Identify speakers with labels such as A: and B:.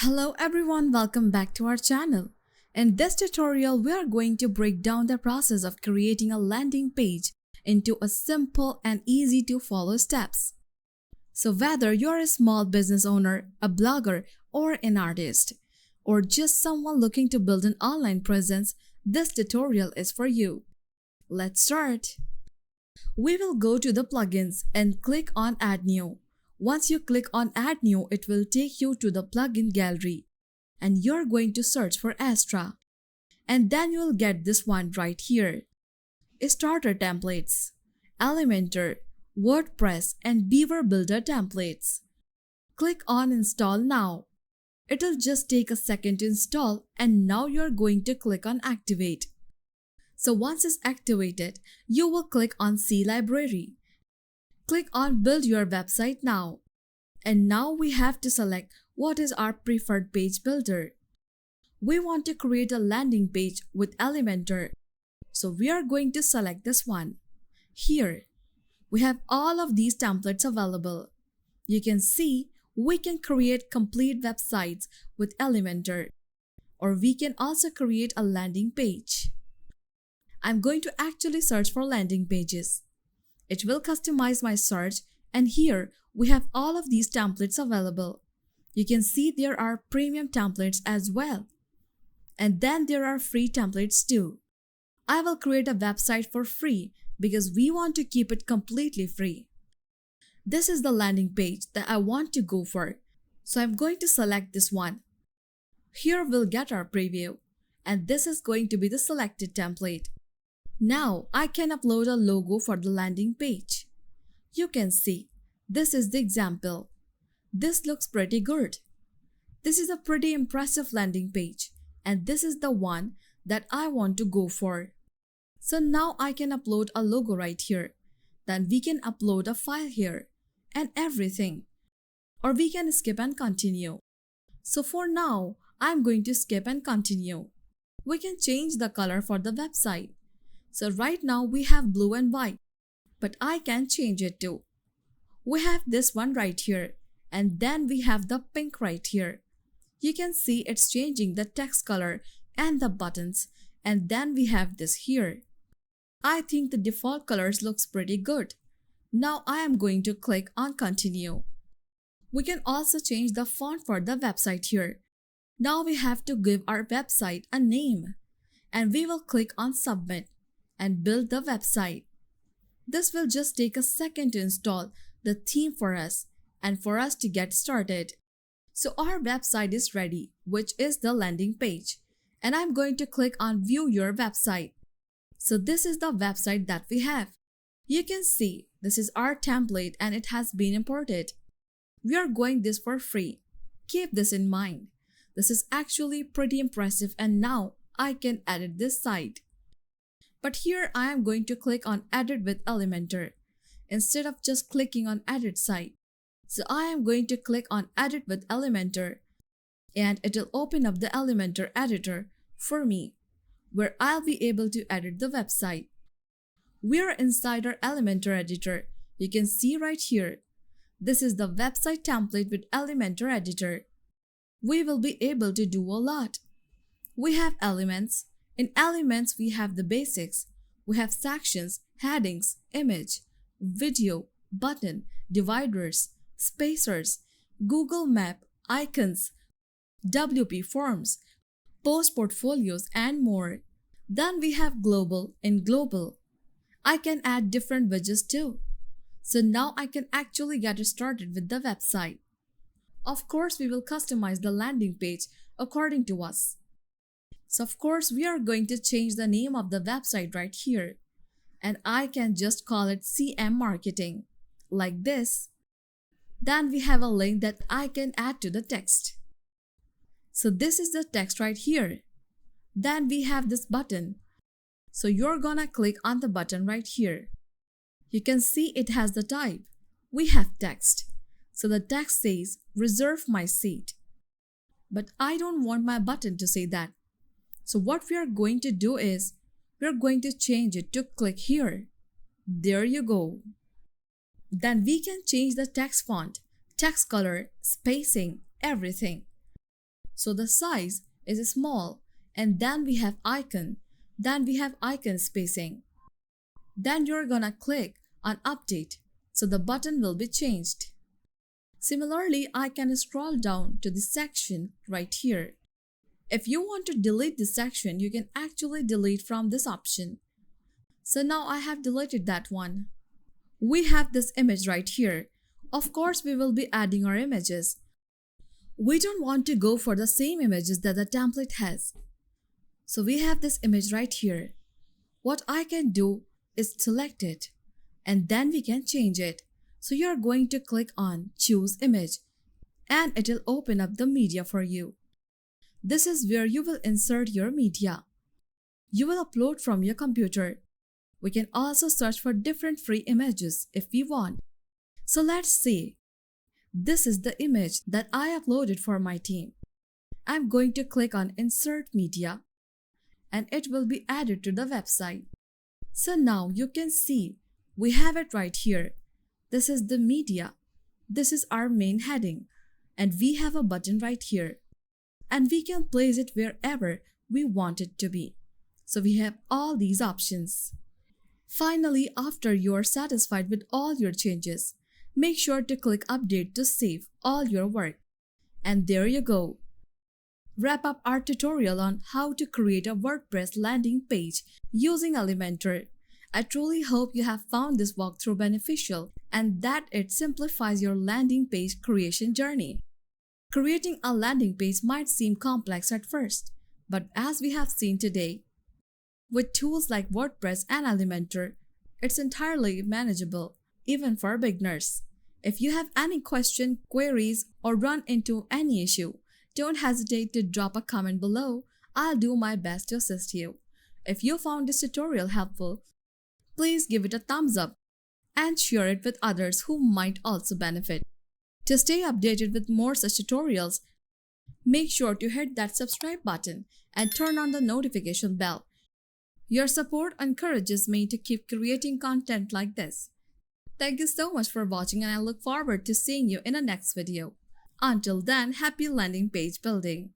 A: Hello everyone, welcome back to our channel. In this tutorial, we are going to break down the process of creating a landing page into a simple and easy to follow steps. So whether you're a small business owner, a blogger, or an artist, or just someone looking to build an online presence, this tutorial is for you. Let's start. We will go to the plugins and click on Add New. Once you click on Add New, it will take you to the plugin gallery and you're going to search for Astra. And then you will get this one right here. Starter templates, Elementor, WordPress and Beaver Builder templates. Click on Install now. It'll just take a second to install and now you're going to click on Activate. So once it's activated, you will click on See Library. Click on Build Your Website Now. And now we have to select what is our preferred page builder. We want to create a landing page with Elementor. So we are going to select this one. Here, we have all of these templates available. You can see we can create complete websites with Elementor. Or we can also create a landing page. I'm going to actually search for landing pages. It will customize my search and here we have all of these templates available. You can see there are premium templates as well. And then there are free templates too. I will create a website for free because we want to keep it completely free. This is the landing page that I want to go for. So I'm going to select this one. Here we'll get our preview and this is going to be the selected template. Now I can upload a logo for the landing page. You can see, this is the example. This looks pretty good. This is a pretty impressive landing page and this is the one that I want to go for. So now I can upload a logo right here. Then we can upload a file here and everything. Or we can skip and continue. So for now, I'm going to skip and continue. We can change the color for the website. So right now we have blue and white, but I can change it too. We have this one right here and then we have the pink right here. You can see it's changing the text color and the buttons and then we have this here. I think the default colors looks pretty good. Now I am going to click on continue. We can also change the font for the website here. Now we have to give our website a name and we will click on submit and build the website. This will just take a second to install the theme for us and for us to get started. So our website is ready, which is the landing page. And I'm going to click on view your website. So this is the website that we have. You can see this is our template and it has been imported. We are going this for free. Keep this in mind. This is actually pretty impressive and now I can edit this site. But here I am going to click on Edit with Elementor instead of just clicking on Edit site. So I am going to click on Edit with Elementor and it will open up the Elementor editor for me where I'll be able to edit the website. We are inside our Elementor editor. You can see right here. This is the website template with Elementor editor. We will be able to do a lot. We have elements. In elements, we have the basics. We have sections, headings, image, video, button, dividers, spacers, Google Map, icons, WP forms, post portfolios, and more. Then we have global. In global, I can add different widgets too. So now I can actually get started with the website. Of course, we will customize the landing page according to us. So of course, we are going to change the name of the website right here. And I can just call it CM Marketing, like this. Then we have a link that I can add to the text. So this is the text right here. Then we have this button. So you're gonna click on the button right here. You can see it has the type. We have text. So the text says, reserve my seat. But I don't want my button to say that. So what we are going to do is, we are going to change it to click here. There you go. Then we can change the text font, text color, spacing, everything. So the size is small, and then we have icon, then we have icon spacing. Then you're gonna click on update, so the button will be changed. Similarly, I can scroll down to this section right here. If you want to delete this section, you can actually delete from this option. So now I have deleted that one. We have this image right here. Of course, we will be adding our images. We don't want to go for the same images that the template has. So we have this image right here. What I can do is select it, and then we can change it. So you're going to click on choose image, and it will open up the media for you. This is where you will insert your media. You will upload from your computer. We can also search for different free images if we want. So let's see. This is the image that I uploaded for my team. I'm going to click on insert media, and it will be added to the website. So now you can see we have it right here. This is the media. This is our main heading, and we have a button right here, and we can place it wherever we want it to be. So we have all these options. Finally, after you are satisfied with all your changes, make sure to click update to save all your work. And there you go. Wrap up our tutorial on how to create a WordPress landing page using Elementor. I truly hope you have found this walkthrough beneficial and that it simplifies your landing page creation journey. Creating a landing page might seem complex at first, but as we have seen today, with tools like WordPress and Elementor, it's entirely manageable, even for beginners. If you have any question, queries, or run into any issue, don't hesitate to drop a comment below. I'll do my best to assist you. If you found this tutorial helpful, please give it a thumbs up and share it with others who might also benefit. To stay updated with more such tutorials, make sure to hit that subscribe button and turn on the notification bell. Your support encourages me to keep creating content like this. Thank you so much for watching, and I look forward to seeing you in the next video. Until then, happy landing page building!